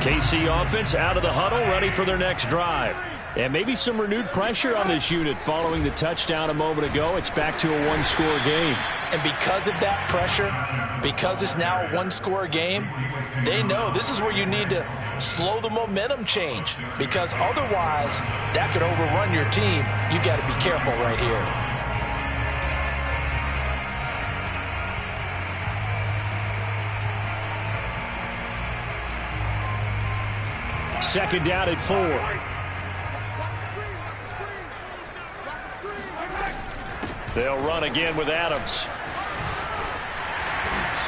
KC offense out of the huddle, ready for their next drive. And maybe some renewed pressure on this unit following the touchdown a moment ago. It's back to a one-score game. And because of that pressure, because it's now a one-score game, they know this is where you need to slow the momentum change, because otherwise that could overrun your team. You got to be careful right here. Second down at 4. They'll run again with Adams.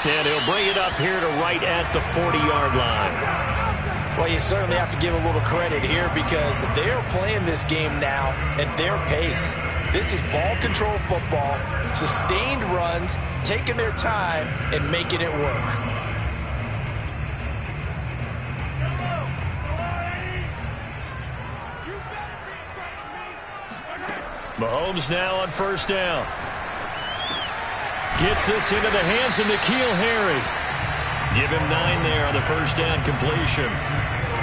And he'll bring it up here to right at the 40-yard line. Well, you certainly have to give a little credit here, because they are playing this game now at their pace. This is ball control football, sustained runs, taking their time and making it work. Mahomes now on first down. Gets this into the hands of N'Keal Harry. Give him 9 there on the first down completion.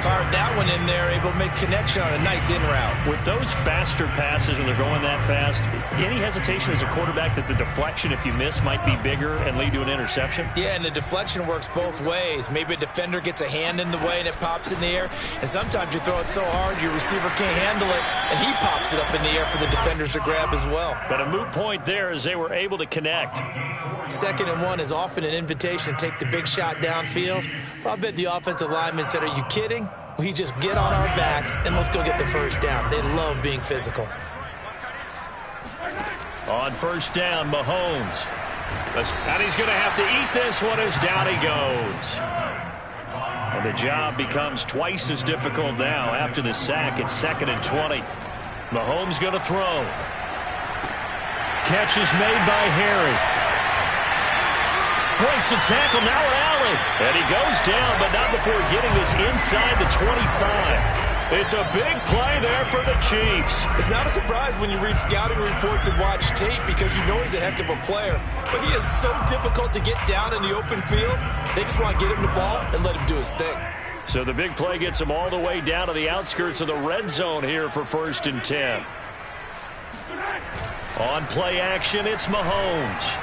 Fired that one in there, able to make connection on a nice in route. With those faster passes and they're going that fast, any hesitation as a quarterback that the deflection, if you miss, might be bigger and lead to an interception? Yeah, and the deflection works both ways. Maybe a defender gets a hand in the way and it pops in the air, and sometimes you throw it so hard your receiver can't handle it, and he pops it up in the air for the defenders to grab as well. But a moot point there as they were able to connect. 2nd and 1 is often an invitation to take the big shot downfield. Well, I bet the offensive lineman said, "Are you kidding? We just get on our backs and let's go get the first down." They love being physical. On first down, Mahomes. And he's going to have to eat this one as down he goes. And the job becomes twice as difficult now after the sack. It's 2nd and 20. Mahomes going to throw. Catch is made by Harry. Breaks the tackle, now an alley. And he goes down, but not before getting this inside the 25. It's a big play there for the Chiefs. It's not a surprise when you read scouting reports and watch tape, because you know he's a heck of a player. But he is so difficult to get down in the open field. They just want to get him the ball and let him do his thing. So the big play gets him all the way down to the outskirts of the red zone here for 1st and 10. On play action, it's Mahomes.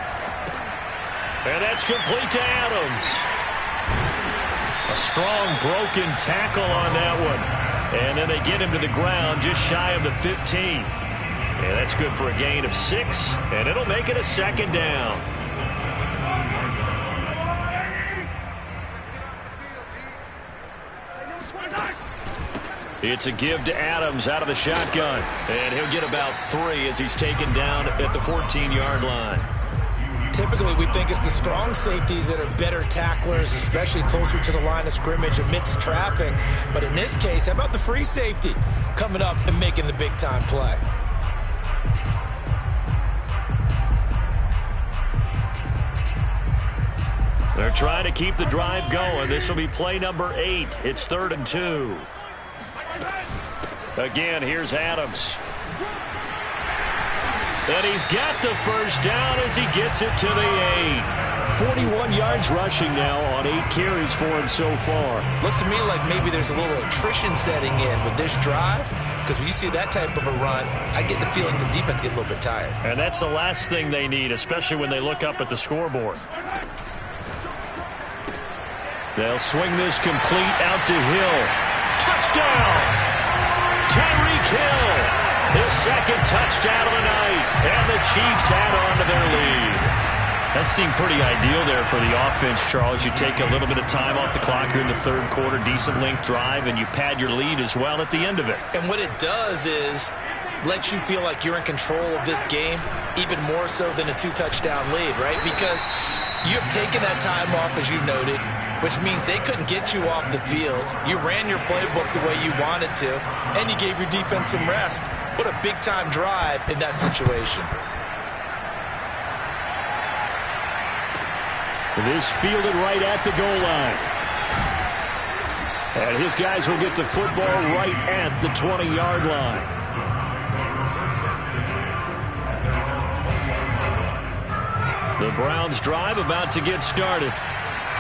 And that's complete to Adams. A strong broken tackle on that one. And then they get him to the ground just shy of the 15. And that's good for a gain of 6. And it'll make it a 2nd down. It's a give to Adams out of the shotgun. And he'll get about 3 as he's taken down at the 14-yard line. Typically, we think it's the strong safeties that are better tacklers, especially closer to the line of scrimmage amidst traffic. But in this case, how about the free safety coming up and making the big-time play? They're trying to keep the drive going. This will be play number 8. It's 3rd and 2. Again, here's Adams. And he's got the first down as he gets it to the 8. 41 yards rushing now on 8 carries for him so far. Looks to me like maybe there's a little attrition setting in with this drive, because when you see that type of a run, I get the feeling the defense gets a little bit tired. And that's the last thing they need, especially when they look up at the scoreboard. They'll swing this complete out to Hill. Touchdown! Tyreek Hill! His 2nd touchdown of the night, and the Chiefs add on to their lead. That seemed pretty ideal there for the offense, Charles. You take a little bit of time off the clock here in the 3rd quarter, decent length drive, and you pad your lead as well at the end of it. And what it does is let you feel like you're in control of this game, even more so than a 2-touchdown lead, right? Because you have taken that time off, as you noted, which means they couldn't get you off the field. You ran your playbook the way you wanted to, and you gave your defense some rest. What a big-time drive in that situation. It is fielded right at the goal line. And his guys will get the football right at the 20-yard line. The Browns drive about to get started.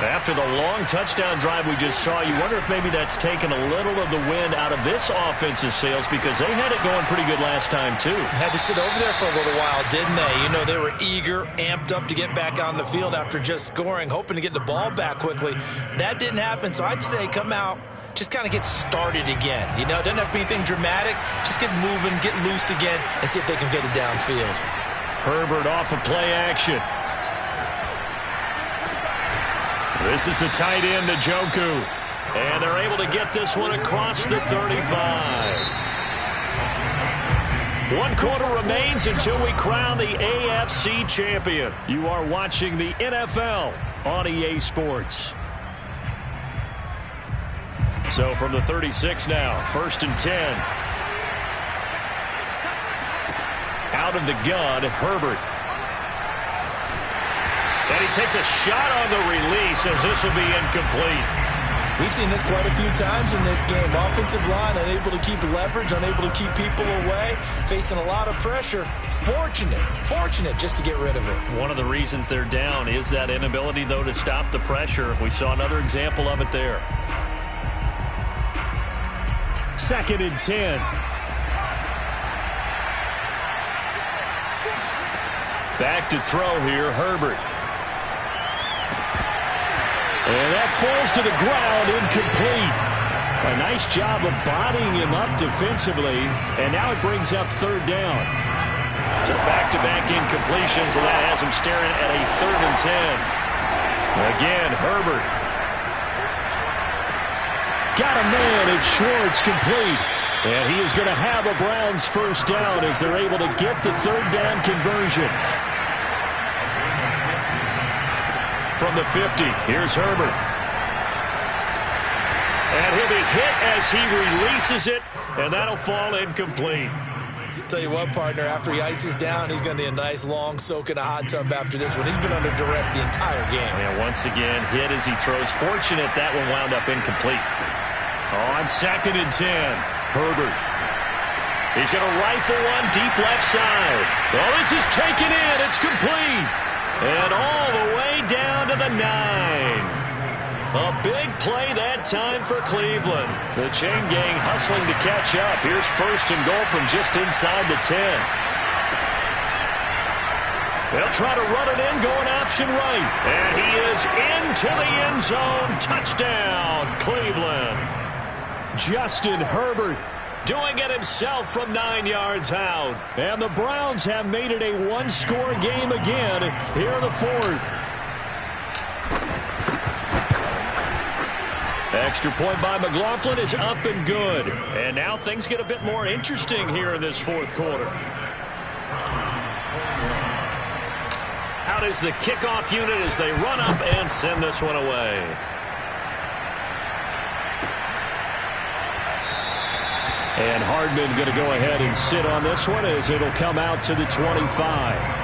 After the long touchdown drive we just saw, you wonder if maybe that's taken a little of the wind out of this offense's sails, because they had it going pretty good last time too. Had to sit over there for a little while, didn't they? You know, they were eager, amped up to get back on the field after just scoring, hoping to get the ball back quickly. That didn't happen, so I'd say come out, just kind of get started again. You know, it doesn't have to be anything dramatic. Just get moving, get loose again, and see if they can get it downfield. Herbert off of play action. This is the tight end, Njoku. And they're able to get this one across the 35. 1 quarter remains until we crown the AFC champion. You are watching the NFL on EA Sports. So from the 36 now, 1st and 10. Out of the gun, Herbert. And he takes a shot on the release as this will be incomplete. We've seen this quite a few times in this game. Offensive line unable to keep leverage, unable to keep people away, facing a lot of pressure. Fortunate just to get rid of it. One of the reasons they're down is that inability, though, to stop the pressure. We saw another example of it there. 2nd and 10. Back to throw here, Herbert. And that falls to the ground, incomplete. A nice job of bodying him up defensively, and now it brings up 3rd down. So back-to-back incompletions, and that has him staring at a 3rd and 10. Again, Herbert. Got a man, it's Schwartz, complete. And he is going to have a Browns 1st down as they're able to get the 3rd down conversion. From the 50, here's Herbert. And he'll be hit as he releases it, and that'll fall incomplete. Tell you what, partner, after he ices down, he's going to need a nice long soak in a hot tub after this one. He's been under duress the entire game. And once again, hit as he throws. Fortunate that one wound up incomplete. On 2nd and 10, Herbert. He's going to rifle one deep left side. Oh, this is taken in. It's complete. And all the way down to the 9. A big play that time for Cleveland. The chain gang hustling to catch up. Here's 1st and goal from just inside the 10. They'll try to run it in, going option right. And he is into the end zone. Touchdown, Cleveland. Justin Herbert doing it himself from 9 yards out. And the Browns have made it a one-score game again here in the 4th. Extra point by McLaughlin is up and good. And now things get a bit more interesting here in this 4th quarter. Out is the kickoff unit as they run up and send this one away. And Hardman going to go ahead and sit on this one as it'll come out to the 25.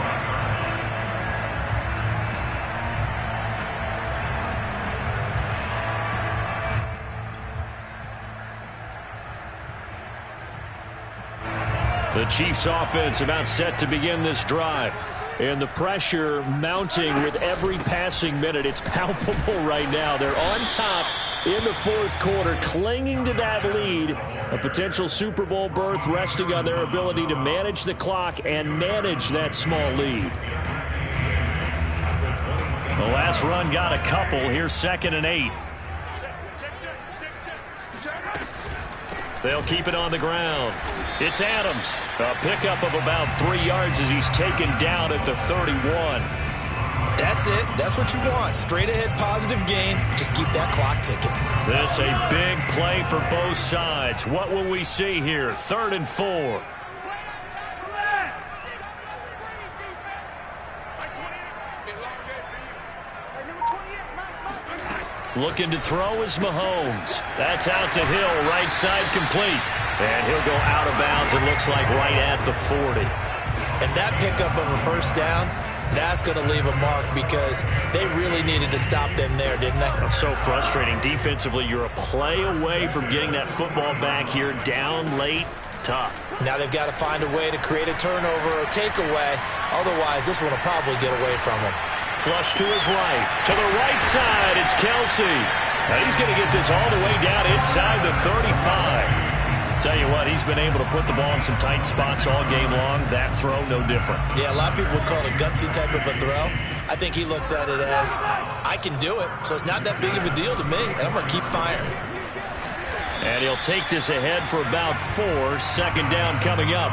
The Chiefs offense about set to begin this drive. And the pressure mounting with every passing minute. It's palpable right now. They're on top in the 4th quarter, clinging to that lead. A potential Super Bowl berth resting on their ability to manage the clock and manage that small lead. The last run got a couple. Here's 2nd and 8. They'll keep it on the ground. It's Adams. A pickup of about 3 yards as he's taken down at the 31. That's it. That's what you want. Straight ahead positive gain. Just keep that clock ticking. This a big play for both sides. What will we see here? 3rd and 4. Looking to throw is Mahomes. That's out to Hill, right side complete. And he'll go out of bounds, it looks like right at the 40. And that pickup of a 1st down, that's going to leave a mark because they really needed to stop them there, didn't they? So frustrating. Defensively, you're a play away from getting that football back here down late. Tough. Now they've got to find a way to create a turnover or takeaway. Otherwise, this one will probably get away from them. flush to his right. To the right side, it's Kelsey. And he's going to get this all the way down inside the 35. Tell you what, he's been able to put the ball in some tight spots all game long. That throw, no different. Yeah, a lot of people would call it a gutsy type of a throw. I think he looks at it as, I can do it, so it's not that big of a deal to me, and I'm going to keep firing. And he'll take this ahead for about 4. Second down coming up.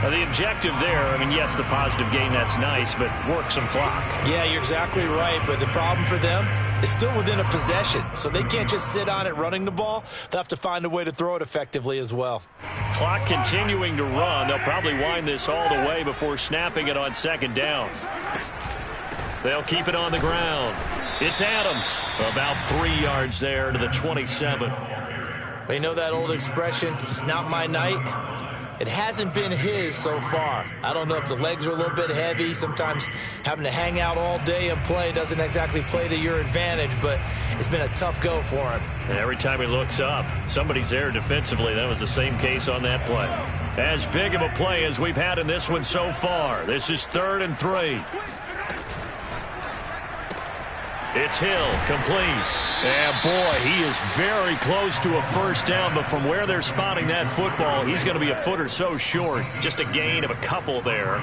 The objective there, I mean, yes, the positive gain, that's nice, but work some clock. Yeah, you're exactly right, but the problem for them is still within a possession, so they can't just sit on it running the ball. They'll have to find a way to throw it effectively as well. Clock continuing to run. They'll probably wind this all the way before snapping it on second down. They'll keep it on the ground. It's Adams, about 3 yards there to the 27. But you know that old expression, it's not my night? It hasn't been his so far. I don't know if the legs are a little bit heavy. Sometimes having to hang out all day and play doesn't exactly play to your advantage, but it's been a tough go for him. And every time he looks up, somebody's there defensively. That was the same case on that play. As big of a play as we've had in this one so far. This is 3rd and 3. It's Hill, complete. And boy, he is very close to a first down, but from where they're spotting that football, he's going to be a foot or so short. Just a gain of a couple there.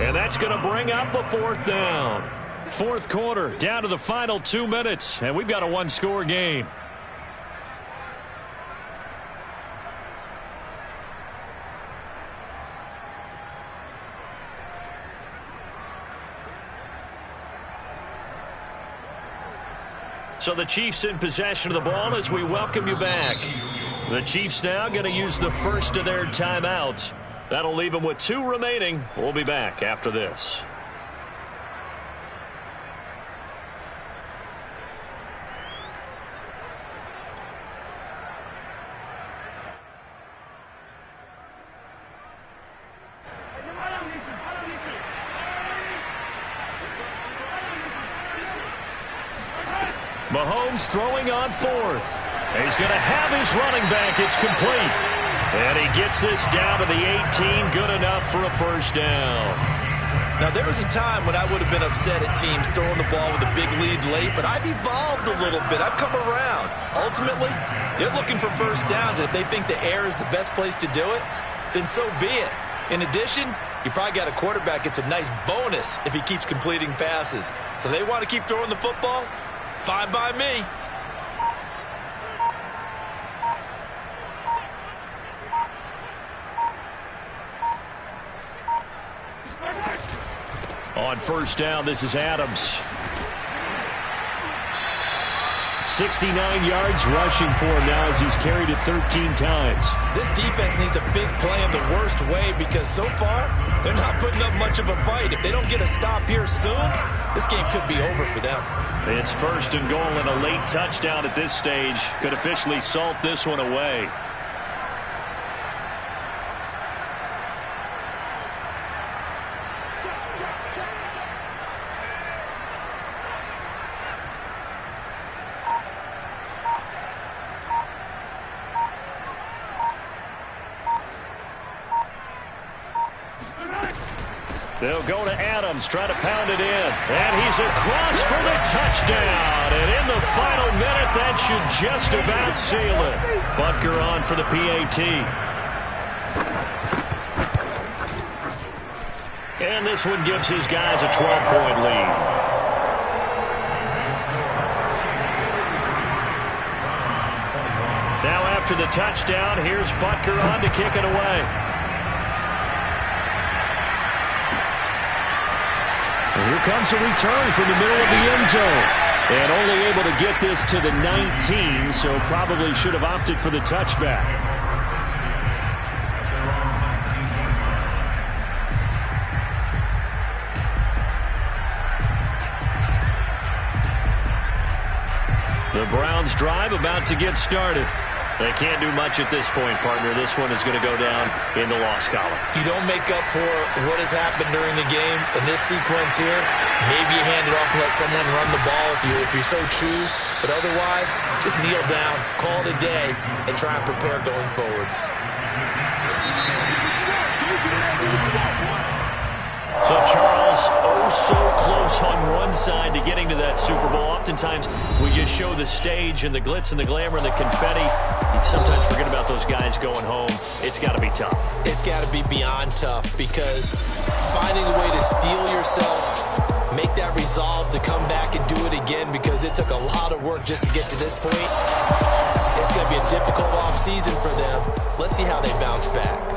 And that's going to bring up a 4th down. 4th quarter, down to the final 2 minutes, and we've got a 1-score game. So the Chiefs in possession of the ball as we welcome you back. The Chiefs now going to use the first of their timeouts. That'll leave them with 2 remaining. We'll be back after this. Mahomes throwing on 4th. He's going to have his running back. It's complete. And he gets this down to the 18. Good enough for a first down. Now, there was a time when I would have been upset at teams throwing the ball with a big lead late, but I've evolved a little bit. I've come around. Ultimately, they're looking for first downs, and if they think the air is the best place to do it, then so be it. In addition, you probably got a quarterback. It's a nice bonus if he keeps completing passes. So they want to keep throwing the football? Fine by me. On first down, this is Adams. 69 yards rushing for him now as he's carried it 13 times. This defense needs a big play in the worst way because so far, they're not putting up much of a fight. If they don't get a stop here soon, this game could be over for them. It's 1st and goal, and a late touchdown at this stage could officially salt this one away. They'll go to Adams, try to pound it in. And he's across for the touchdown. And in the final minute, that should just about seal it. Butker on for the PAT. And this one gives his guys a 12-point lead. Now after the touchdown, here's Butker on to kick it away. Here comes a return from the middle of the end zone. And only able to get this to the 19, so probably should have opted for the touchback. The Browns drive about to get started. They can't do much at this point, partner. This one is going to go down in the loss column. You don't make up for what has happened during the game in this sequence here. Maybe you hand it off and let someone run the ball if you so choose. But otherwise, just kneel down, call it a day, and try and prepare going forward. So Charles falls oh so close on one side to getting to that Super Bowl. Oftentimes, we just show the stage and the glitz and the glamour and the confetti. You sometimes forget about those guys going home. It's got to be tough. It's got to be beyond tough, because finding a way to steel yourself, make that resolve to come back and do it again, because it took a lot of work just to get to this point. It's going to be a difficult offseason for them. Let's see how they bounce back.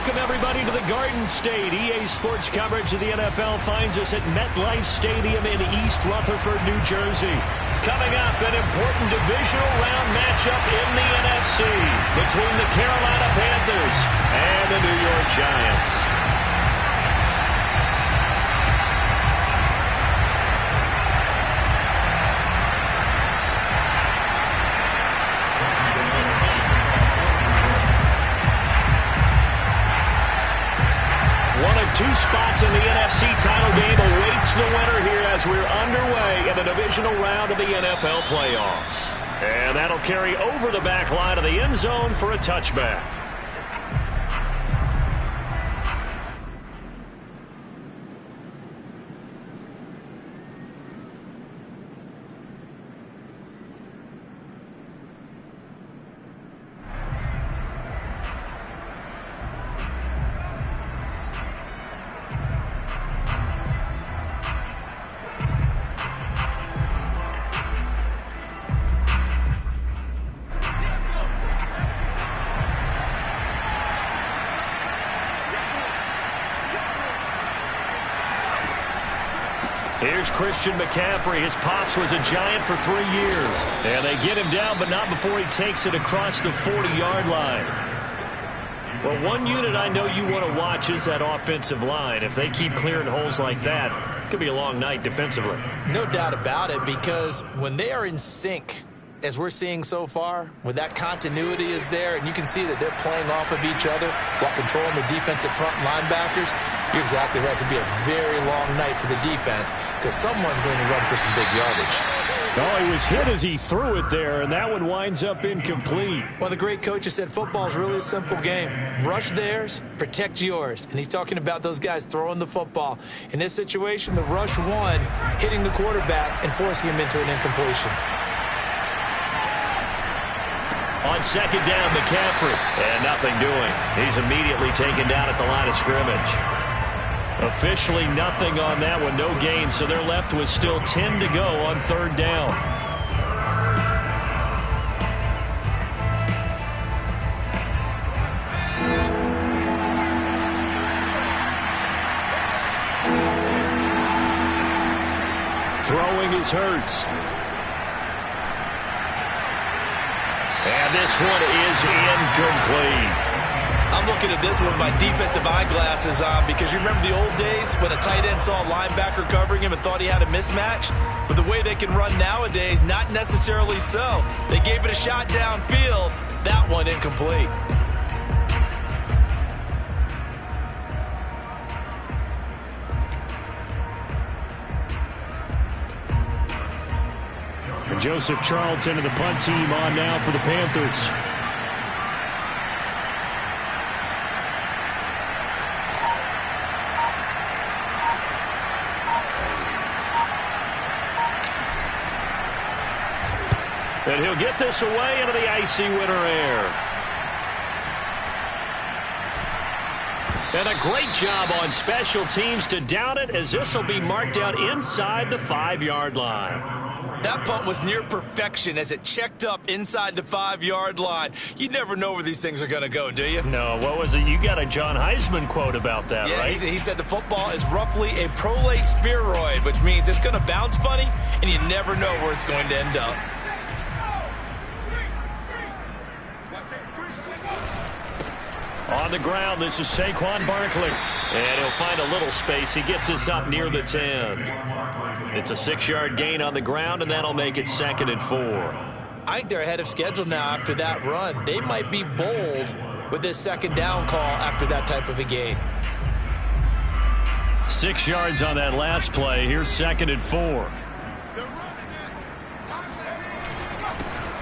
welcome everybody to the Garden State. EA Sports coverage of the NFL finds us at MetLife Stadium in East Rutherford, New Jersey. Coming up, an important divisional round matchup in the NFC between the Carolina Panthers and the New York Giants. Two spots in the NFC title game awaits the winner here as we're underway in the divisional round of the NFL playoffs. And that'll carry over the back line of the end zone for a touchback. Here's Christian McCaffrey. His pops was a Giant for 3 years. And they get him down, but not before he takes it across the 40-yard line. Well, one unit I know you want to watch is that offensive line. If they keep clearing holes like that, it could be a long night defensively. No doubt about it, because when they are in sync, as we're seeing so far, when that continuity is there, and you can see that they're playing off of each other while controlling the defensive front linebackers, you're exactly right. It could be a very long night for the defense because someone's going to run for some big yardage. Oh, he was hit as he threw it there, and that one winds up incomplete. Well, the great coaches said football is really a simple game. Rush theirs, protect yours. And he's talking about those guys throwing the football. In this situation, the rush one, hitting the quarterback and forcing him into an incompletion. On second down, McCaffrey, and nothing doing. He's immediately taken down at the line of scrimmage. Officially nothing on that one, no gain, so they're left with still 10 to go on third down. Throwing is Hurts. And this one is incomplete. I'm looking at this one with my defensive eyeglasses on because you remember the old days when a tight end saw a linebacker covering him and thought he had a mismatch? But the way they can run nowadays, not necessarily so. They gave it a shot downfield. That one incomplete. And Joseph Charlton and the punt team on now for the Panthers. And he'll get this away into the icy winter air. And a great job on special teams to down it, as this will be marked out inside the 5-yard line. That punt was near perfection as it checked up inside the 5-yard line. You never know where these things are going to go, do you? No, what was it? You got a John Heisman quote about that, right? He said the football is roughly a prolate spheroid, which means it's going to bounce funny, and you never know where it's going to end up. On the ground, this is Saquon Barkley. And he'll find a little space. He gets us up near the 10. It's a 6-yard gain on the ground, and that'll make it 2nd and 4. I think they're ahead of schedule now after that run. They might be bold with this second down call after that type of a gain. 6 yards on that last play. Here's 2nd and 4.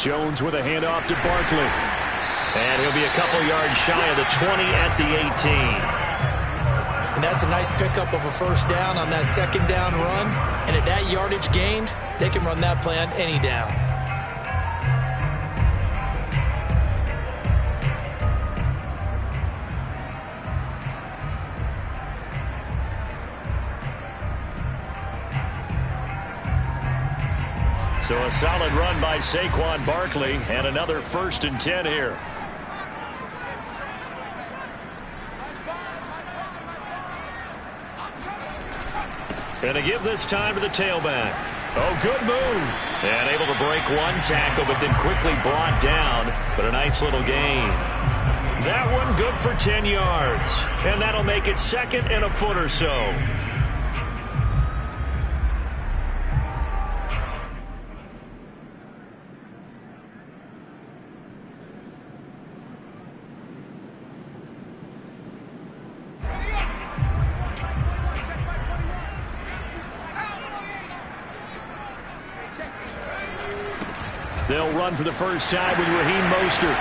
Jones with a handoff to Barkley. And he'll be a couple yards shy of the 20 at the 18. And that's a nice pickup of a first down on that second down run. And at that yardage gained, they can run that play on any down. So a solid run by Saquon Barkley, and another 1st and 10 here. And to give this time to the tailback. Oh, good move. And able to break one tackle, but then quickly brought down. But a nice little gain. That one good for 10 yards. And that'll make it 2nd and a foot or so. They'll run for the first time with Raheem Mostert.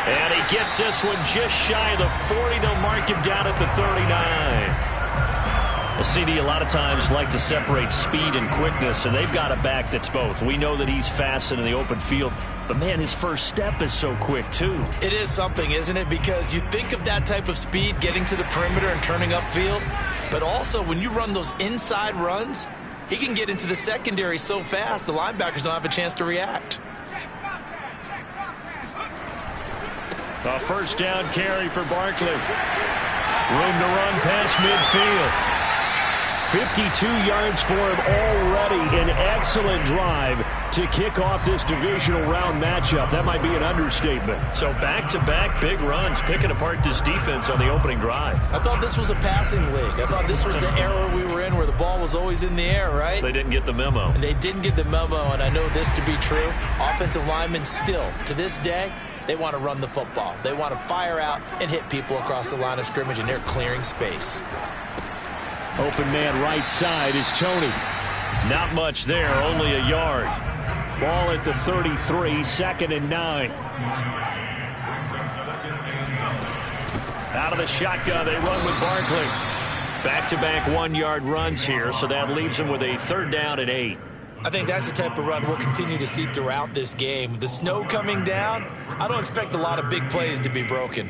And he gets this one just shy of the 40. They'll mark him down at the 39. A CD a lot of times like to separate speed and quickness, and they've got a back that's both. We know that he's fast in the open field, but, man, his first step is so quick, too. It is something, isn't it? Because you think of that type of speed, getting to the perimeter and turning upfield, but also when you run those inside runs, he can get into the secondary so fast, the linebackers don't have a chance to react. A first down carry for Barkley. Room to run past midfield. 52 yards for him already. An excellent drive to kick off this divisional round matchup. That might be an understatement. So back-to-back big runs, picking apart this defense on the opening drive. I thought this was a passing league. I thought this was the era we were in where the ball was always in the air, right? They didn't get the memo. And they didn't get the memo, and I know this to be true. Offensive linemen still, to this day, they want to run the football. They want to fire out and hit people across the line of scrimmage, and they're clearing space. Open man right side is Tony. Not much there, only a yard. Ball at the 33, 2nd and 9. Out of the shotgun, they run with Barkley. Back-to-back 1-yard runs here, so that leaves them with a 3rd down and 8. I think that's the type of run we'll continue to see throughout this game. With the snow coming down, I don't expect a lot of big plays to be broken.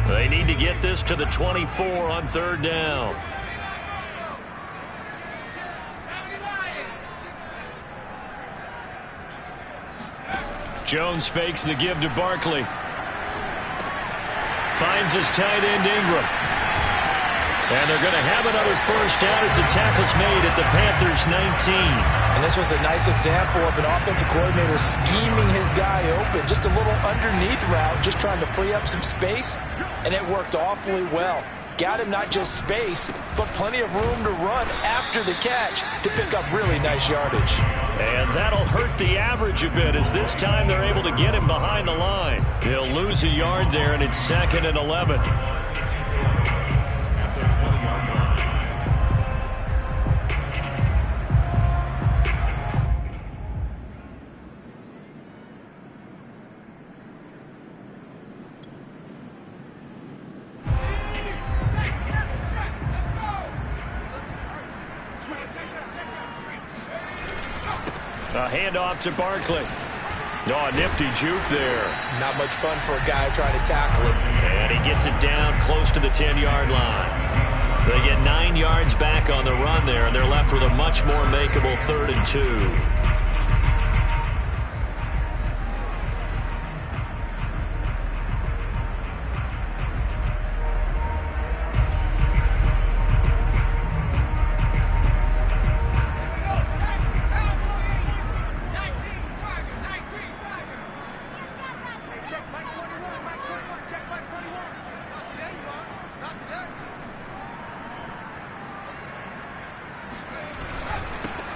They need to get this to the 24 on 3rd down. Jones fakes the give to Barkley. Finds his tight end Ingram. And they're going to have another first down as the tackle's made at the Panthers 19. And this was a nice example of an offensive coordinator scheming his guy open. Just a little underneath route, just trying to free up some space. And it worked awfully well. Got him not just space, but plenty of room to run after the catch to pick up really nice yardage. And that'll hurt the average a bit as this time they're able to get him behind the line. He'll lose a yard there, and it's 2nd and 11. A handoff to Barkley. Oh, a nifty juke there. Not much fun for a guy trying to tackle him. And he gets it down close to the 10-yard line. They get 9 yards back on the run there, and they're left with a much more makeable 3rd and 2.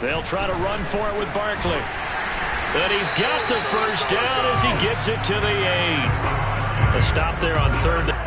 They'll try to run for it with Barkley. And he's got the first down as he gets it to the 8. A stop there on 3rd down.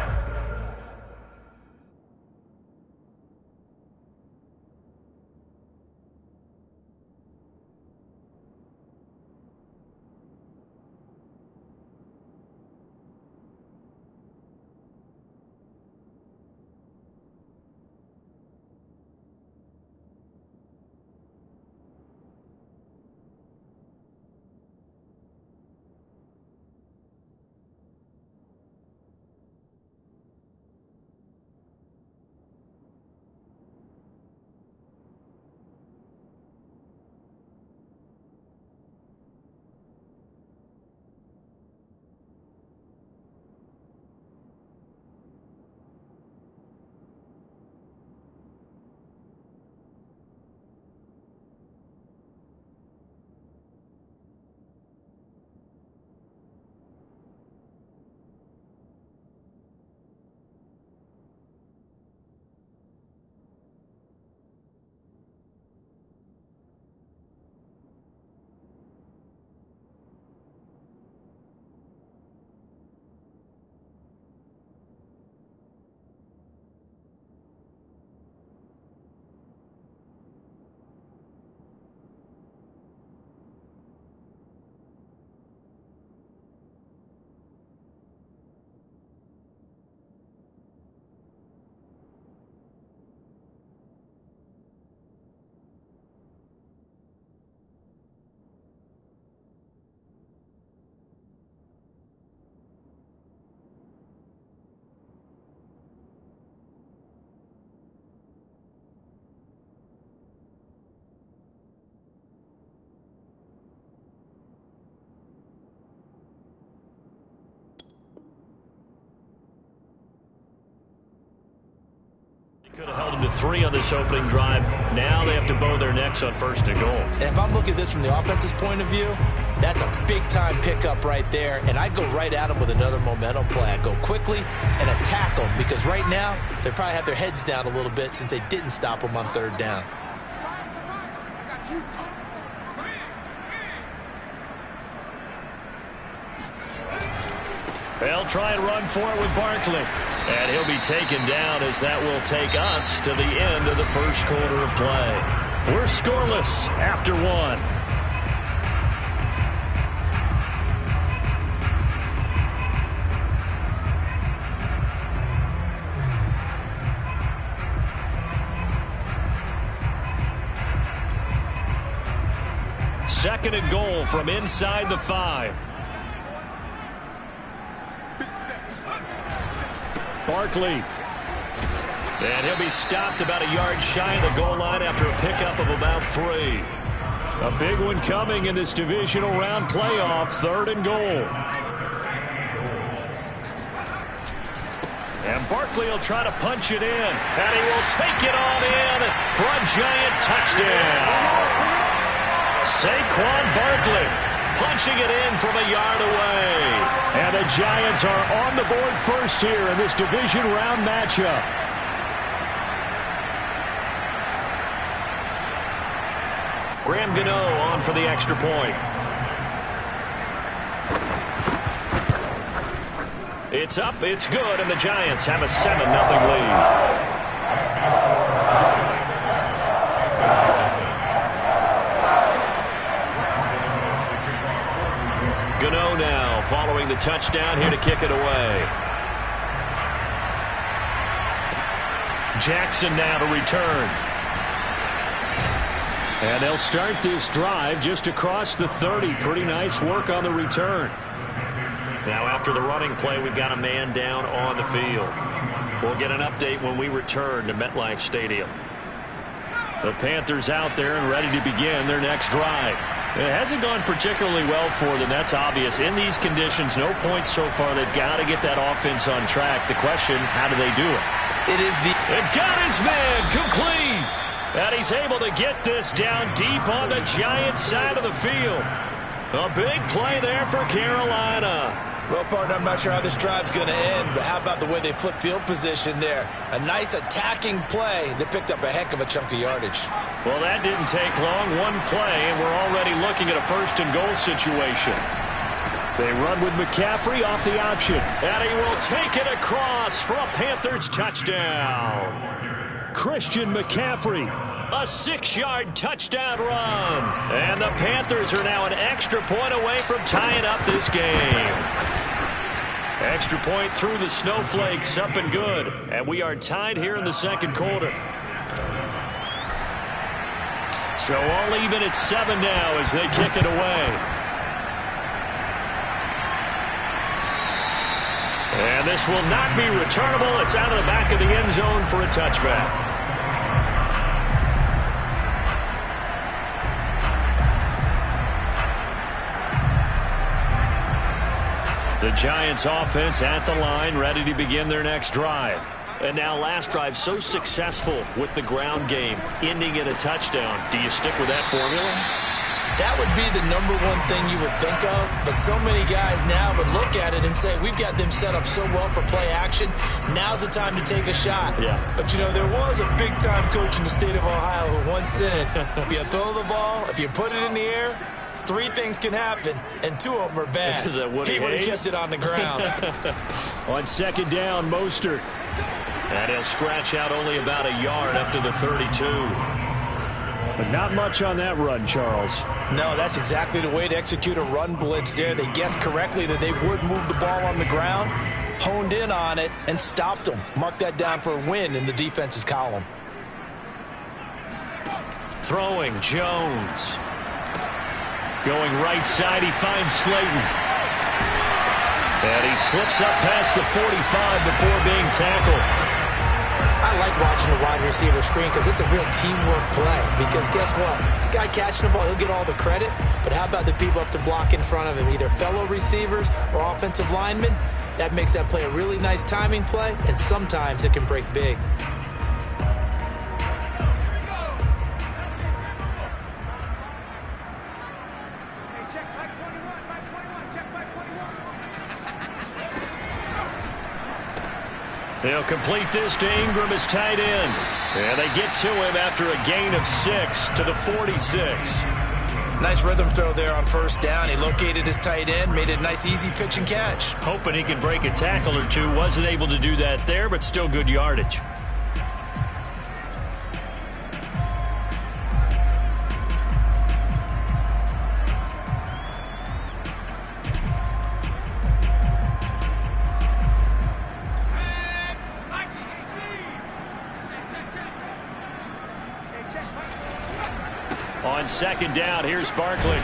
Could have held them to 3 on this opening drive. Now they have to bow their necks on 1st and goal. And if I'm looking at this from the offense's point of view, that's a big-time pickup right there. And I go right at them with another momentum play. I go quickly and attack them because right now they probably have their heads down a little bit since they didn't stop them on 3rd down. They'll try and run for it with Barkley. And he'll be taken down as that will take us to the end of the 1st quarter of play. We're scoreless after 1. Second and goal from inside the 5. Barkley. And he'll be stopped about a yard shy of the goal line after a pickup of about 3. A big one coming in this divisional round playoff. 3rd and goal. And Barkley will try to punch it in. And he will take it on in for a giant touchdown. Saquon Barkley punching it in from a yard away. And the Giants are on the board first here in this division round matchup. Graham Gano on for the extra point. It's up, it's good, and the Giants have a 7-0 lead. Gano now following the touchdown here to kick it away. Jackson now to return. And they'll start this drive just across the 30. Pretty nice work on the return. Now after the running play, we've got a man down on the field. We'll get an update when we return to MetLife Stadium. The Panthers out there and ready to begin their next drive. It hasn't gone particularly well for them, that's obvious. In these conditions, no points so far. They've got to get that offense on track. The question, how do they do it? It got his man complete. And he's able to get this down deep on the Giants side of the field. A big play there for Carolina. Well, partner, I'm not sure how this drive's going to end, but how about the way they flip field position there? A nice attacking play that picked up a heck of a chunk of yardage. Well, that didn't take long. One play, and we're already looking at a 1st and goal situation. They run with McCaffrey off the option, and he will take it across for a Panthers touchdown. Christian McCaffrey, a 6-yard touchdown run. And the Panthers are now an extra point away from tying up this game. Extra point through the snowflakes, up and good. And we are tied here in the 2nd quarter. So all even at 7 now as they kick it away. And this will not be returnable. It's out of the back of the end zone for a touchback. The Giants offense at the line, ready to begin their next drive. And now last drive so successful with the ground game, ending in a touchdown. Do you stick with that formula? That would be the #1 thing you would think of, but so many guys now would look at it and say, we've got them set up so well for play action, now's the time to take a shot. Yeah. But, you know, there was a big-time coach in the state of Ohio who once said, if you throw the ball, if you put it in the air, 3 things can happen, and 2 of them are bad. Is that Woody He would have Hayes? kept it on the ground. On 2nd down, Mostert. And he'll scratch out only about a yard up to the 32. But not much on that run, Charles. No, that's exactly the way to execute a run blitz there. They guessed correctly that they would move the ball on the ground, honed in on it, and stopped them. Mark that down for a win in the defense's column. Throwing, Jones. Going right side, he finds Slayton. And he slips up past the 45 before being tackled. I like watching the wide receiver screen because it's a real teamwork play. Because guess what? The guy catching the ball, he'll get all the credit. But how about the people up to block in front of him, either fellow receivers or offensive linemen? That makes that play a really nice timing play, and sometimes it can break big. They'll complete this to Ingram as tight end. And they get to him after a gain of 6 to the 46. Nice rhythm throw there on first down. He located his tight end, made it a nice easy pitch and catch. Hoping he could break a tackle or two. Wasn't able to do that there, but still good yardage. On second down, here's Barkley.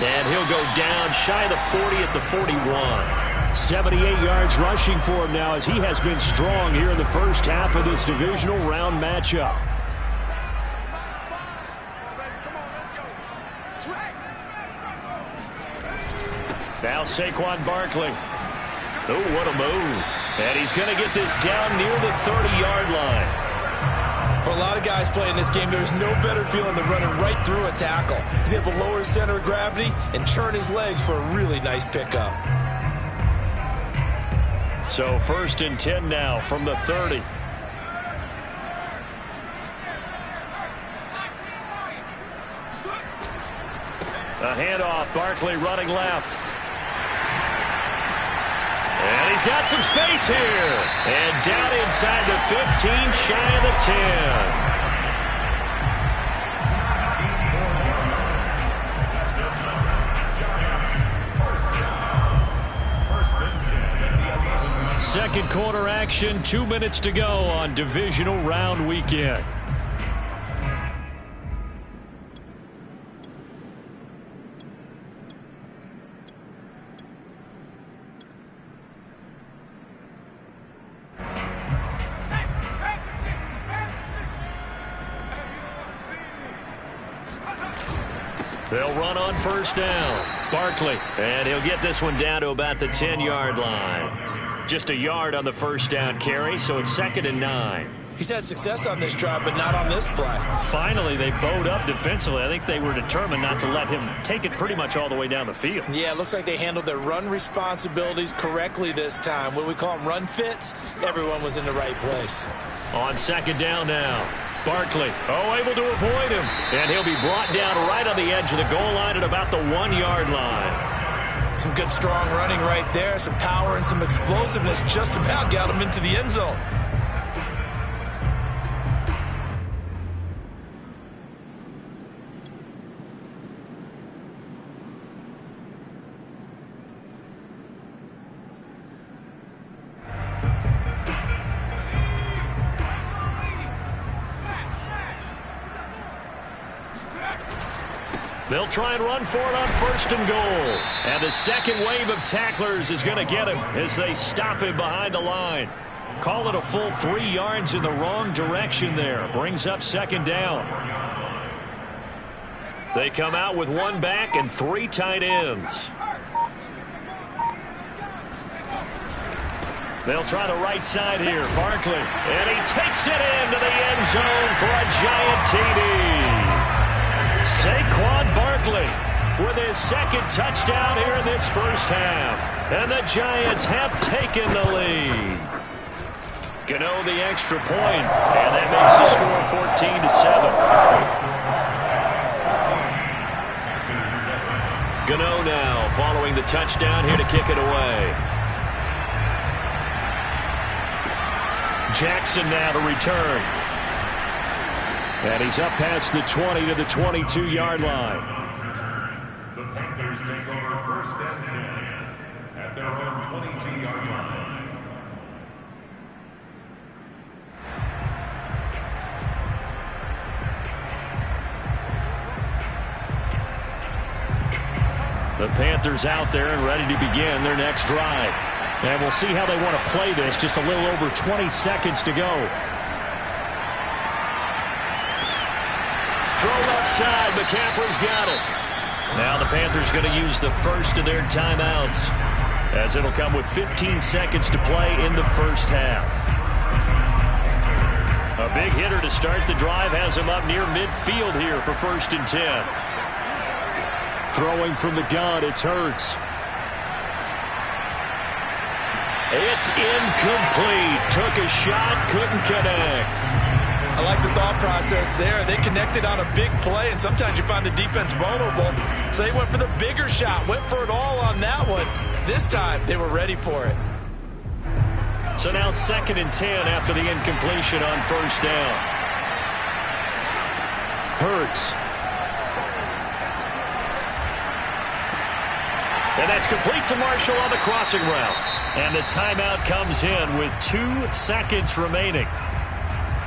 And he'll go down shy of the 40 at the 41. 78 yards rushing for him now as he has been strong here in the first half of this divisional round matchup. Now Saquon Barkley. Oh, what a move. And he's going to get this down near the 30-yard line. For a lot of guys playing this game, there's no better feeling than running right through a tackle. He's able to lower his center of gravity and churn his legs for a really nice pickup. So 1st and 10 now from the 30. A handoff, Barkley running left. And he's got some space here. And down inside the 15, shy of the 10. Second quarter action, 2 minutes to go on divisional round weekend. They'll run on first down. Barkley, and he'll get this one down to about the 10-yard line. Just a yard on the first down carry, so it's 2nd and 9. He's had success on this drive, but not on this play. Finally, they bowed up defensively. I think they were determined not to let him take it pretty much all the way down the field. Yeah, it looks like they handled their run responsibilities correctly this time. What we call them run fits, everyone was in the right place. On second down now. Barkley, able to avoid him. And he'll be brought down right on the edge of the goal line at about the 1-yard line. Some good, strong running right there. Some power and some explosiveness just about got him into the end zone. They'll try and run for it on 1st and goal. And the second wave of tacklers is going to get him as they stop him behind the line. Call it a full 3 yards in the wrong direction there. Brings up 2nd down. They come out with 1 back and 3 tight ends. They'll try the right side here. Barkley. And he takes it into the end zone for a giant TD. Saquon Barkley with his 2nd touchdown here in this first half. And the Giants have taken the lead. Gano the extra point, and that makes the score 14-7. Gano now following the touchdown here to kick it away. Jackson now to return. And he's up past the 20 to the 22-yard line. The Panthers take over 1st and 10 at their own 22-yard line. The Panthers out there and ready to begin their next drive. And we'll see how they want to play this. Just a little over 20 seconds to go. Throw left side. McCaffrey's got it. Now the Panthers going to use the first of their timeouts, as it'll come with 15 seconds to play in the first half. A big hitter to start the drive has him up near midfield here for 1st and 10. Throwing from the gun, it's Hurts. It's incomplete. Took a shot, couldn't connect. I like the thought process there. They connected on a big play, and sometimes you find the defense vulnerable. So they went for the bigger shot, went for it all on that one. This time, they were ready for it. So now 2nd and 10 after the incompletion on first down. Hurts. And that's complete to Marshall on the crossing route. And the timeout comes in with 2 seconds remaining.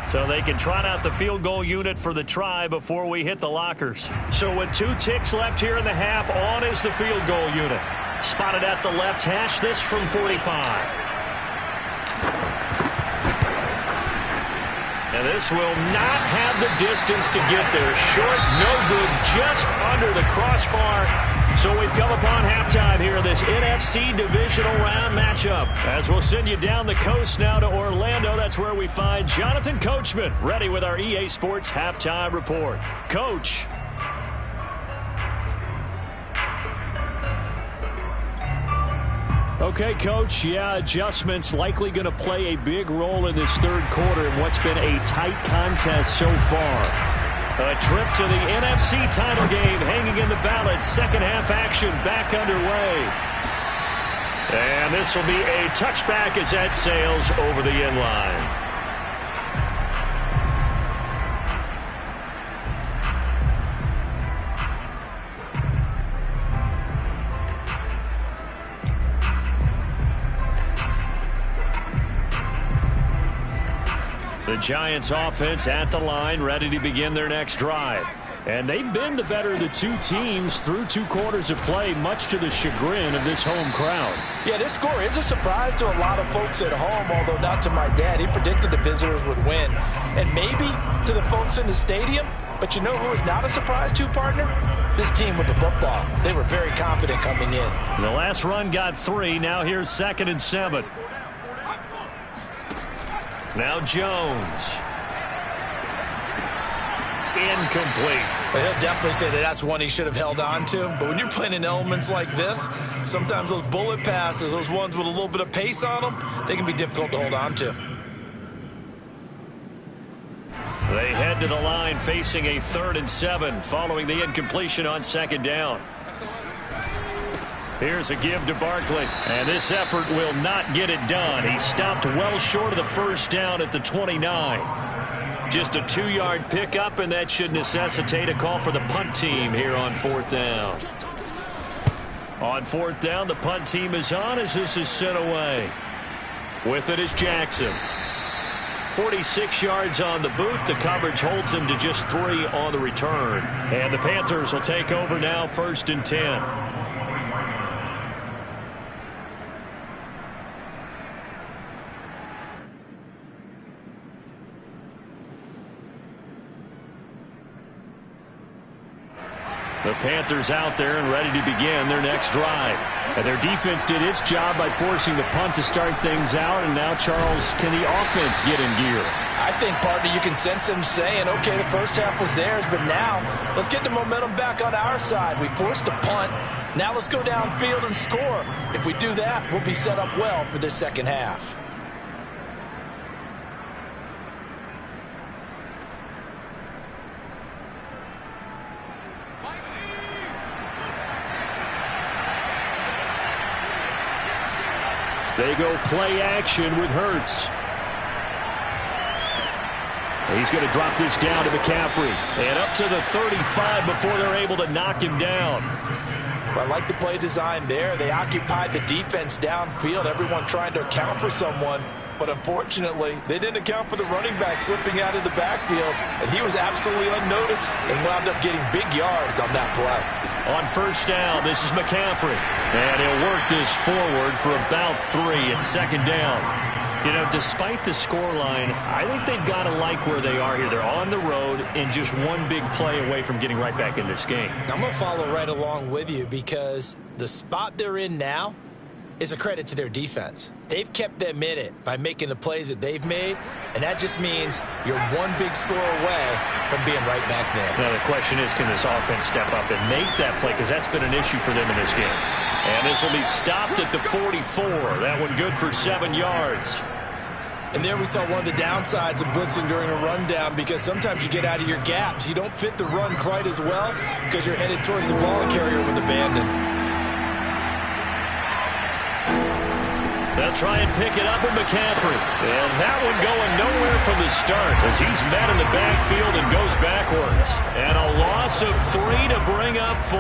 So they can trot out the field goal unit for the try before we hit the lockers. So with 2 ticks left here in the half, on is the field goal unit. Spotted at the left hash, this from 45. And this will not have the distance to get there. Short, no good, just under the crossbar. So we've come upon halftime here in this NFC Divisional Round matchup. As we'll send you down the coast now to Orlando, that's where we find Jonathan Coachman, ready with our EA Sports Halftime Report. Coach. Okay, Coach, adjustments likely going to play a big role in this third quarter in what's been a tight contest so far. A trip to the NFC title game hanging in the balance. Second half action back underway. And this will be a touchback as that sails over the end line. The Giants offense at the line, ready to begin their next drive. And they've been the better of the 2 teams through 2 quarters of play, much to the chagrin of this home crowd. Yeah, this score is a surprise to a lot of folks at home, although not to my dad. He predicted the visitors would win. And maybe to the folks in the stadium. But you know who is not a surprise to, partner? This team with the football. They were very confident coming in. The last run got 3. Now here's 2nd and 7. Now Jones. Incomplete. Well, he'll definitely say that that's one he should have held on to. But when you're playing in elements like this, sometimes those bullet passes, those ones with a little bit of pace on them, they can be difficult to hold on to. They head to the line facing a 3rd and 7 following the incompletion on 2nd down. Here's a give to Barkley, and this effort will not get it done. He stopped well short of the first down at the 29. Just a 2-yard pickup, and that should necessitate a call for the punt team here on 4th down. On 4th down, the punt team is on as this is sent away. With it is Jackson. 46 yards on the boot. The coverage holds him to just 3 on the return. And the Panthers will take over now, 1st and 10. The Panthers out there and ready to begin their next drive. And their defense did its job by forcing the punt to start things out. And now, Charles, can the offense get in gear? I think, partner, you can sense them saying, okay, the first half was theirs, but now let's get the momentum back on our side. We forced a punt. Now let's go downfield and score. If we do that, we'll be set up well for this second half. They go play action with Hurts. He's going to drop this down to McCaffrey. And up to the 35 before they're able to knock him down. Well, I like the play design there. They occupied the defense downfield, everyone trying to account for someone. But unfortunately, they didn't account for the running back slipping out of the backfield. And he was absolutely unnoticed and wound up getting big yards on that play. On first down, this is McCaffrey. And he'll work this forward for about 3 at 2nd down. You know, despite the scoreline, I think they've got to like where they are here. They're on the road and just one big play away from getting right back in this game. I'm going to follow right along with you because the spot they're in now, is a credit to their defense. They've kept them in it by making the plays that they've made, and that just means you're one big score away from being right back there. Now the question is, can this offense step up and make that play? Because that's been an issue for them in this game. And this will be stopped at the 44. That one good for 7 yards. And there we saw one of the downsides of blitzing during a rundown, because sometimes you get out of your gaps. You don't fit the run quite as well because you're headed towards the ball carrier with abandon. They'll try and pick it up with Mccaffrey. And that one going nowhere from the start as he's met in the backfield and goes backwards. And a loss of 3 to bring up 4.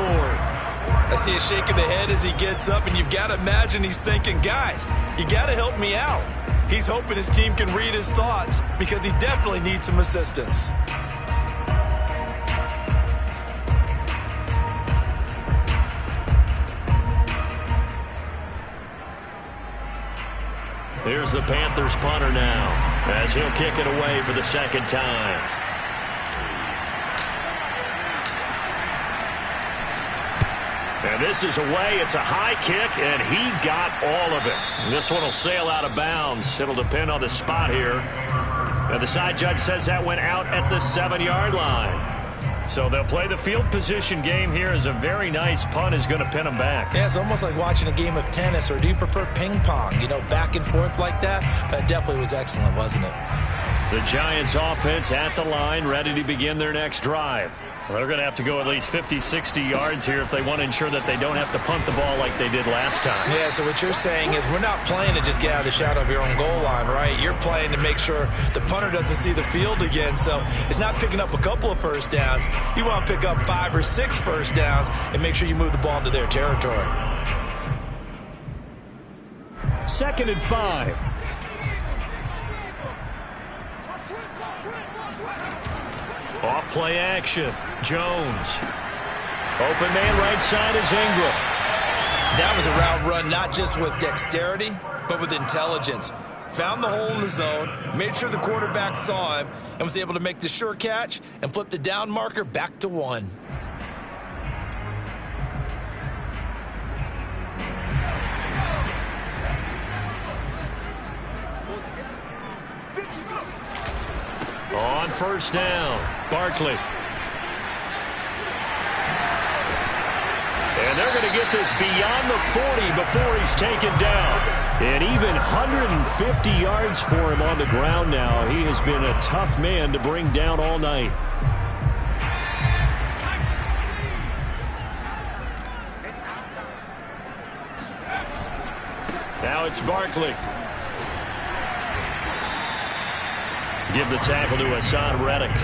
I see a shake of the head as he gets up, and you've got to imagine he's thinking, guys, you got to help me out. He's hoping his team can read his thoughts because he definitely needs some assistance. Here's the Panthers punter now as he'll kick it away for the second time. And this is away. It's a high kick, and he got all of it. This one will sail out of bounds. It'll depend on the spot here. And the side judge says that went out at the 7-yard line. So they'll play the field position game here as a very nice punt is going to pin them back. Yeah, it's almost like watching a game of tennis, or do you prefer ping pong? You know, back and forth like that? That definitely was excellent, wasn't it? The Giants offense at the line, ready to begin their next drive. Well, they're going to have to go at least 50, 60 yards here if they want to ensure that they don't have to punt the ball like they did last time. Yeah, so what you're saying is we're not playing to just get out of the shadow of your own goal line, right? You're playing to make sure the punter doesn't see the field again. So it's not picking up a couple of first downs. You want to pick up 5 or 6 first downs and make sure you move the ball into their territory. 2nd and 5. Off play action. Jones. Open man right side is Ingram. That was a route run not just with dexterity, but with intelligence. Found the hole in the zone, made sure the quarterback saw him, and was able to make the sure catch and flip the down marker back to 1. On first down, Barkley. And they're going to get this beyond the 40 before he's taken down. And even 150 yards for him on the ground now. He has been a tough man to bring down all night. Now it's Barkley. Give the tackle to Hassan Reddick.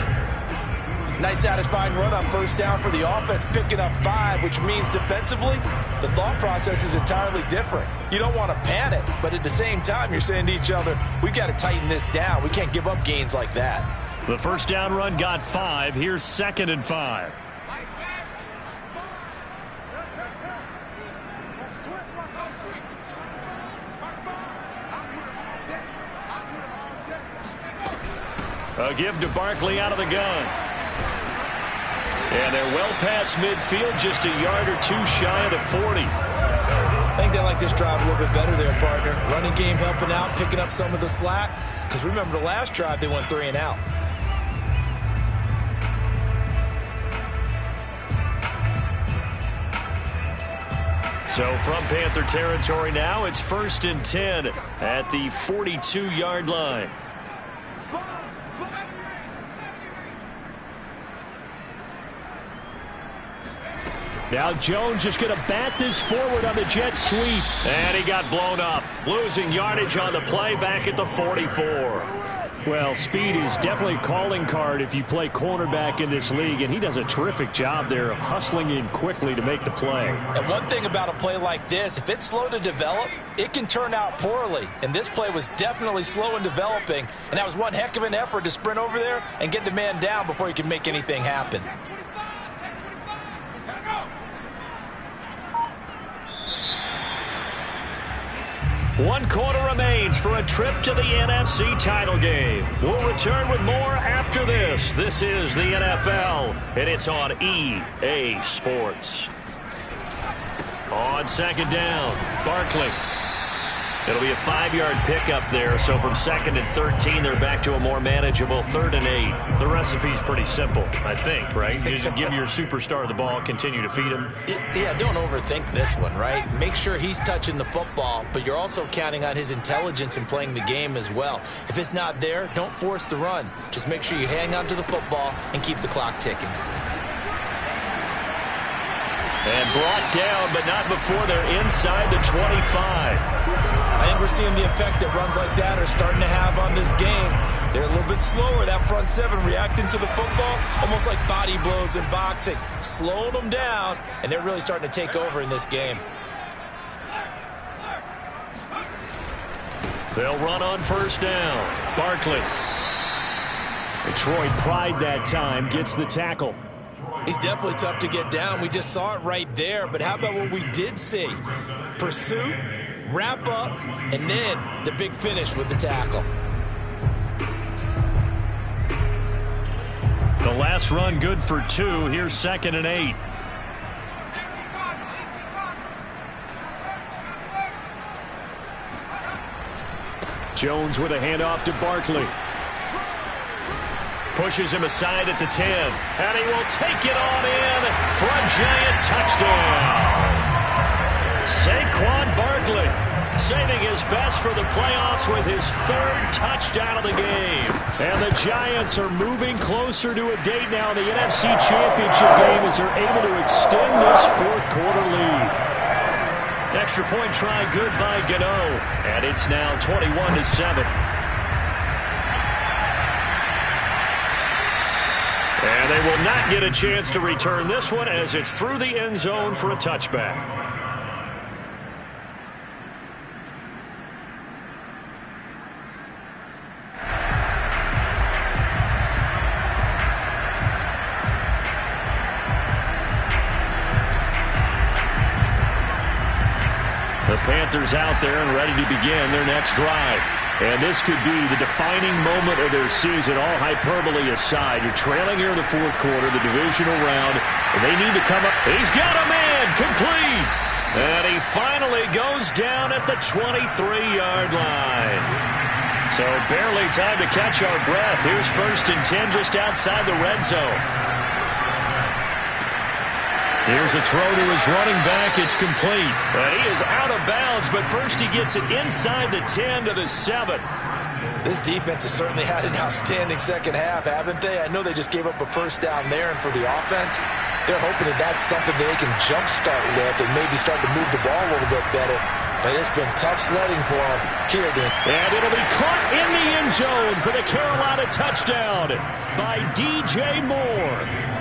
Nice satisfying run on first down for the offense, picking up 5, which means defensively, the thought process is entirely different. You don't want to panic, but at the same time, you're saying to each other, we got to tighten this down. We can't give up gains like that. The first down run got 5. Here's 2nd and 5. A give to Barkley out of the gun. And they're well past midfield, just a yard or 2 shy of the 40. I think they like this drive a little bit better there, partner. Running game helping out, picking up some of the slack. Because remember the last drive, they went 3 and out. So from Panther territory now, it's 1st and 10 at the 42-yard line. Now Jones is going to bat this forward on the jet sweep. And he got blown up. Losing yardage on the play back at the 44. Well, speed is definitely a calling card if you play cornerback in this league, and he does a terrific job there of hustling in quickly to make the play. And one thing about a play like this, if it's slow to develop, it can turn out poorly. And this play was definitely slow in developing, and that was one heck of an effort to sprint over there and get the man down before he can make anything happen. One quarter remains for a trip to the NFC title game. We'll return with more after this. This is the NFL, and it's on EA Sports. On 2nd down, Barkley. It'll be a 5-yard pickup there, so from 2nd and 13, they're back to a more manageable 3rd and 8. The recipe's pretty simple, I think, right? You just give your superstar the ball, continue to feed him. Yeah, don't overthink this one, right? Make sure he's touching the football, but you're also counting on his intelligence in playing the game as well. If it's not there, don't force the run. Just make sure you hang on to the football and keep the clock ticking. And brought down, but not before they're inside the 25. I think we're seeing the effect that runs like that are starting to have on this game. They're a little bit slower, that front seven, reacting to the football, almost like body blows in boxing, slowing them down, and they're really starting to take over in this game. They'll run on 1st down. Barkley. Detroit pride that time, gets the tackle. He's definitely tough to get down. We just saw it right there, but how about what we did see? Pursuit, wrap up, and then the big finish with the tackle. The last run good for 2. Here's 2nd and 8. Jones with a handoff to Barkley. Pushes him aside at the 10. And he will take it on in for a giant touchdown. Saquon Barkley saving his best for the playoffs with his 3rd touchdown of the game. And the Giants are moving closer to a date now in the NFC Championship game as they're able to extend this 4th quarter lead. Extra point try good by Gano. And it's now 21-7. And they will not get a chance to return this one as it's through the end zone for a touchback. The Panthers out there and ready to begin their next drive. And this could be the defining moment of their season, all hyperbole aside. You're trailing here in the 4th quarter, the divisional round, and they need to come up. He's got a man, complete. And he finally goes down at the 23-yard line. So barely time to catch our breath. Here's 1st and 10 just outside the red zone. Here's a throw to his running back. It's complete. He is out of bounds, but first he gets it inside the 10 to the 7. This defense has certainly had an outstanding second half, haven't they? I know they just gave up a 1st down there, and for the offense, they're hoping that that's something they can jumpstart with and maybe start to move the ball a little bit better. But it's been tough sledding for them here then. And it'll be caught in the end zone for the Carolina touchdown by DJ Moore.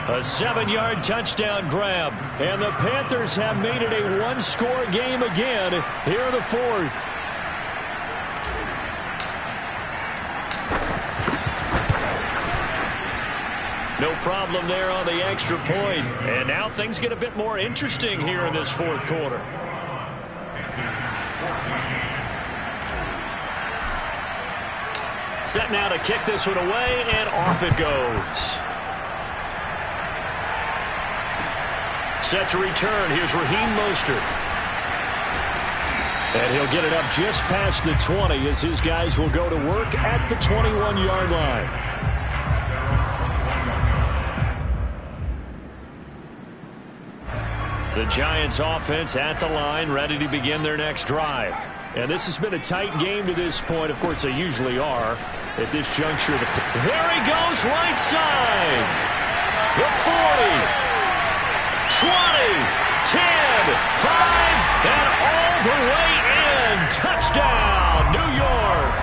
A 7-yard touchdown grab. And the Panthers have made it a 1-score game again here in the 4th. No problem there on the extra point. And now things get a bit more interesting here in this 4th quarter. Set now to kick this one away, and off it goes. Set to return. Here's Raheem Mostert. And he'll get it up just past the 20 as his guys will go to work at the 21-yard line. The Giants offense at the line, ready to begin their next drive. And this has been a tight game to this point. Of course, they usually are at this juncture. There he goes, right side. The 40. 20, 10, 5, and all the way in. Touchdown, New York.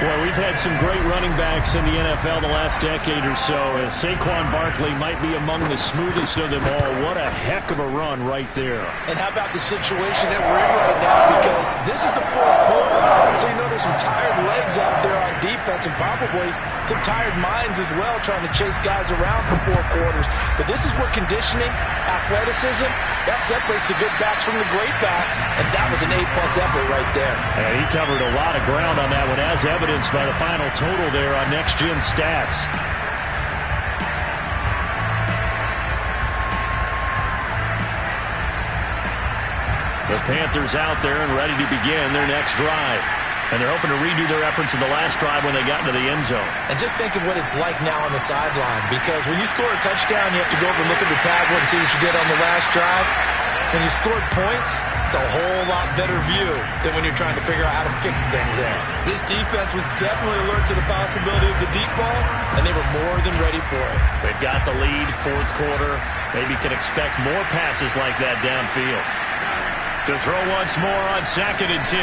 Well, we've had some great running backs in the NFL the last decade or so. Saquon Barkley might be among the smoothest of them all. What a heck of a run right there. And how about the situation that we're in right now? Because this is the 4th quarter. So you know there's some tired legs out there on defense and probably some tired minds as well trying to chase guys around for 4 quarters. But this is where conditioning, athleticism, that separates the good backs from the great backs. And that was an A-plus effort right there. And he covered a lot of ground on that one, as evidenced by the final total there on Next Gen Stats. The Panthers out there and ready to begin their next drive. And they're hoping to redo their efforts in the last drive when they got into the end zone. And just think of what it's like now on the sideline, because when you score a touchdown, you have to go over and look at the tablet and see what you did on the last drive. When you scored points, it's a whole lot better view than when you're trying to figure out how to fix things there. This defense was definitely alert to the possibility of the deep ball, and they were more than ready for it. They've got the lead, fourth quarter. Maybe can expect more passes like that downfield. To throw once more on 2nd and 10.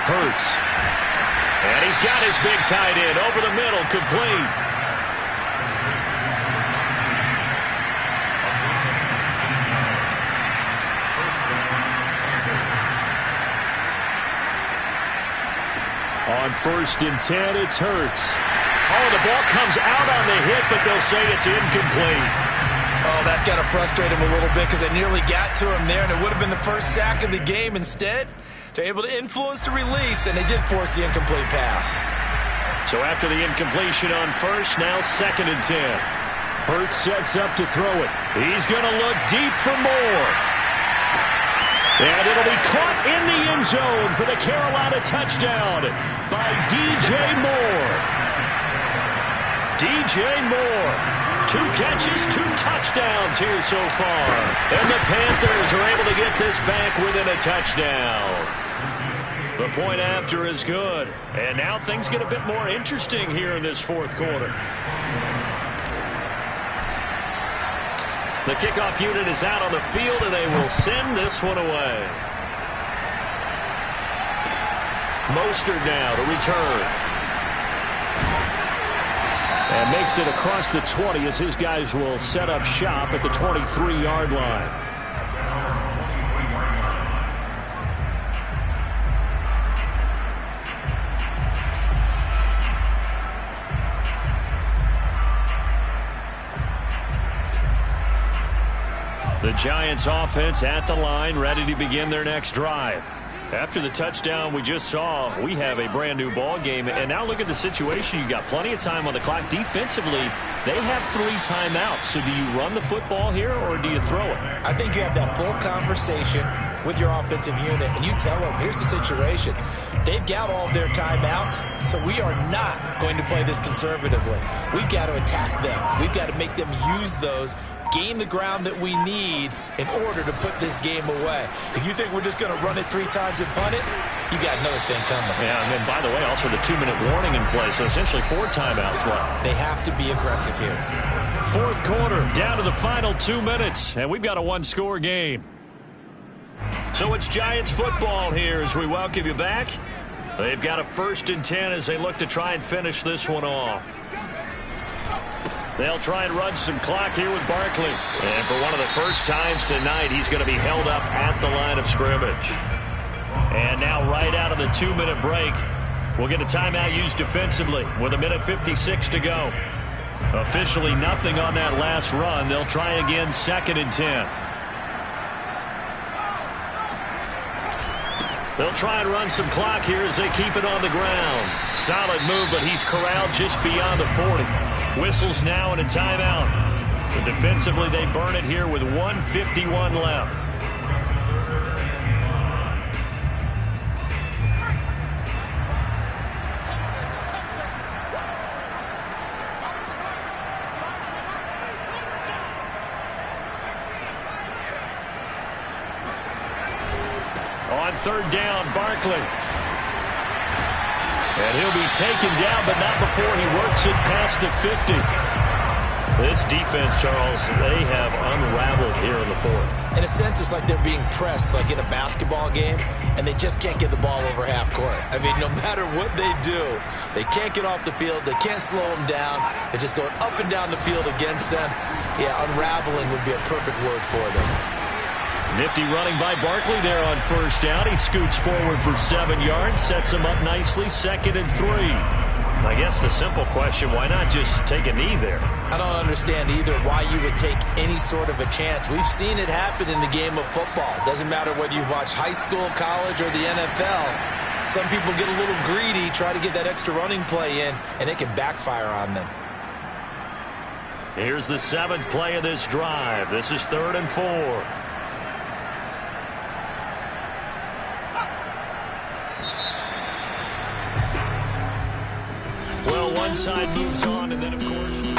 Hurts. And he's got his big tight end over the middle, complete. On 1st and 10, it's Hurts. Oh, the ball comes out on the hit, but they'll say it's incomplete. Oh, that's got to frustrate him a little bit because they nearly got to him there, and it would have been the first sack of the game. Instead, they're able to influence the release, and they did force the incomplete pass. So after the incompletion on 1st, now 2nd and 10. Hurts sets up to throw it. He's going to look deep for more. And it'll be caught in the end zone for the Carolina touchdown by DJ Moore. DJ Moore. 2 catches, 2 touchdowns here so far. And the Panthers are able to get this back within a touchdown. The point after is good. And now things get a bit more interesting here in this fourth quarter. The kickoff unit is out on the field, and they will send this one away. Mostert now to return. And makes it across the 20 as his guys will set up shop at the 23-yard line. The Giants offense at the line, ready to begin their next drive. After the touchdown we just saw, we have a brand new ball game. And now look at the situation. You got plenty of time on the clock. Defensively, they have 3 timeouts. So do you run the football here or do you throw it? I think you have that full conversation with your offensive unit, and you tell them, here's the situation. They've got all of their timeouts, so we are not going to play this conservatively. We've got to attack them. We've got to make them use those, gain the ground that we need in order to put this game away. If you think we're just going to run it 3 times and punt it, you got another thing coming. Yeah, and then, by the way, also the 2-minute warning in play, so essentially 4 timeouts left. They have to be aggressive here. Fourth quarter, down to the final 2 minutes, and we've got a 1-score game. So it's Giants football here as we welcome you back. They've got a 1st and 10 as they look to try and finish this one off. They'll try and run some clock here with Barkley. And for one of the first times tonight, he's going to be held up at the line of scrimmage. And now right out of the 2-minute break, we'll get a timeout used defensively with 1:56 to go. Officially nothing on that last run. They'll try again 2nd and 10. They'll try and run some clock here as they keep it on the ground. Solid move, but he's corralled just beyond the 40. Whistles now and a timeout. So defensively, they burn it here with 1:51 left. On 3rd down, Barkley. And he'll be taken down, but not before he works it past the 50. This defense, Charles, they have unraveled here in the fourth. In a sense, it's like they're being pressed like in a basketball game, and they just can't get the ball over half court. I mean, no matter what they do, they can't get off the field. They can't slow them down. They're just going up and down the field against them. Yeah, unraveling would be a perfect word for them. Nifty running by Barkley there on 1st down. He scoots forward for 7 yards, sets him up nicely, 2nd and 3. I guess the simple question, why not just take a knee there? I don't understand either why you would take any sort of a chance. We've seen it happen in the game of football. Doesn't matter whether you've watched high school, college, or the NFL. Some people get a little greedy, try to get that extra running play in, and it can backfire on them. Here's the 7th play of this drive. This is 3rd and 4. one side moves on, and then, of course...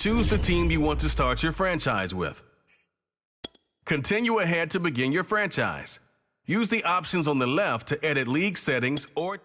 Choose the team you want to start your franchise with. Continue ahead to begin your franchise. Use the options on the left to edit league settings or...